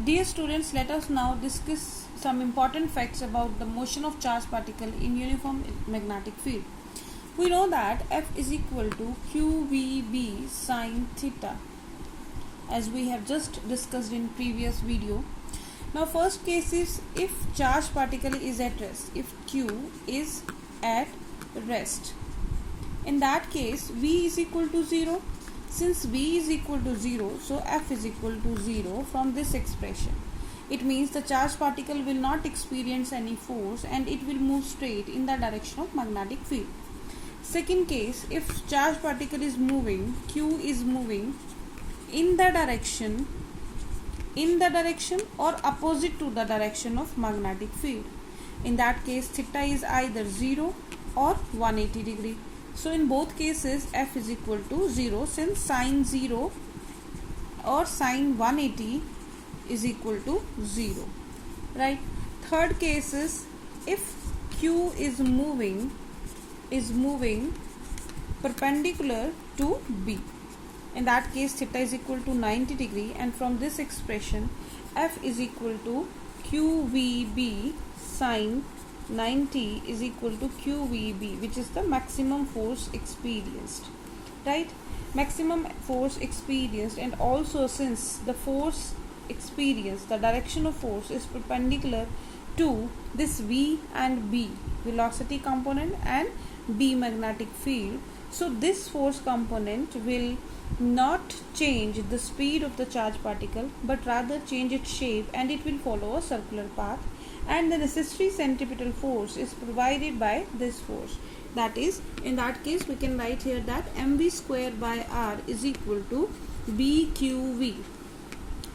Dear students, let us now discuss some important facts about the motion of charged particle in uniform magnetic field. We know that F is equal to QVB sin theta, as we have just discussed in previous video. Now first case is if charged particle is at rest, if Q is at rest. In that case, V is equal to 0. Since V is equal to 0, so F is equal to 0 from this expression. It means the charged particle will not experience any force and it will move straight in the direction of magnetic field. Second case, if charged particle is moving, Q is moving in the direction or opposite to the direction of magnetic field. In that case, theta is either 0 or 180 degree. So in both cases, F is equal to 0 since sine 0 or sine 180 is equal to 0. Right. Third case is if Q is moving perpendicular to B. In that case, theta is equal to 90 degree, and from this expression, F is equal to QVB sine 90 is equal to QVB, which is the maximum force experienced, right? Maximum force experienced, and also since the force experienced, the direction of force is perpendicular to this V and B, velocity component and B magnetic field, so this force component will not change the speed of the charged particle but rather change its shape, and it will follow a circular path, and the necessary centripetal force is provided by this force. That is, in that case, we can write here that mv square by r is equal to bqv,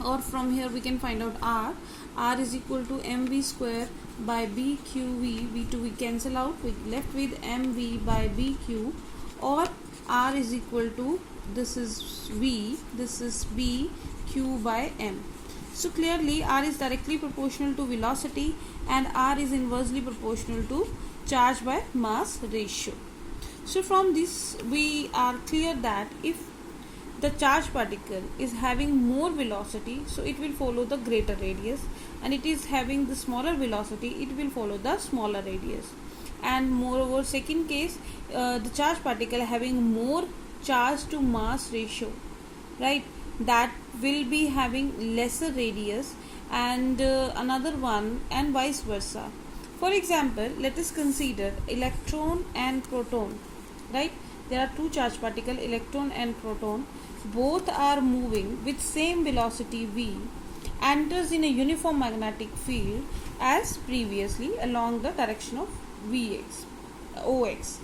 or from here we can find out r is equal to mv square by bqv. V2 we cancel out, we left with mv by bq, or r is equal to, this is v, this is b, q by m. So clearly r is directly proportional to velocity and r is inversely proportional to charge by mass ratio. So from this we are clear that if the charged particle is having more velocity, so it will follow the greater radius, and it is having the smaller velocity, it will follow the smaller radius. And moreover, second case, the charged particle having more charge to mass ratio, right, that will be having lesser radius, and another one, and vice versa. For example, let us consider electron and proton, right? There are two charged particles, electron and proton. Both are moving with same velocity v, enters in a uniform magnetic field as previously along the direction of Vx, Ox.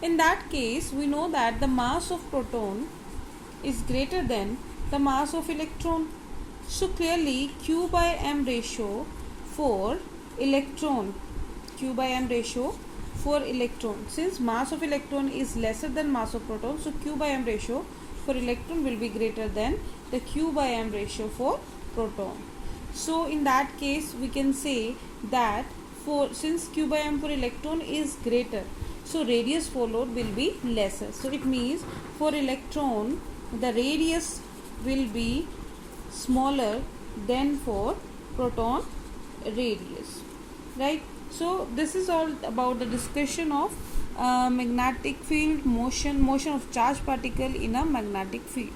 In that case, we know that the mass of proton is greater than the mass of electron. So clearly Q by M ratio for electron, since mass of electron is lesser than mass of proton, so Q by M ratio for electron will be greater than the Q by M ratio for proton. So in that case we can say that since Q by M for electron is greater, so radius followed will be lesser. So it means for electron the radius will be smaller than for proton radius, right? So this is all about the discussion of magnetic field motion of charged particle in a magnetic field.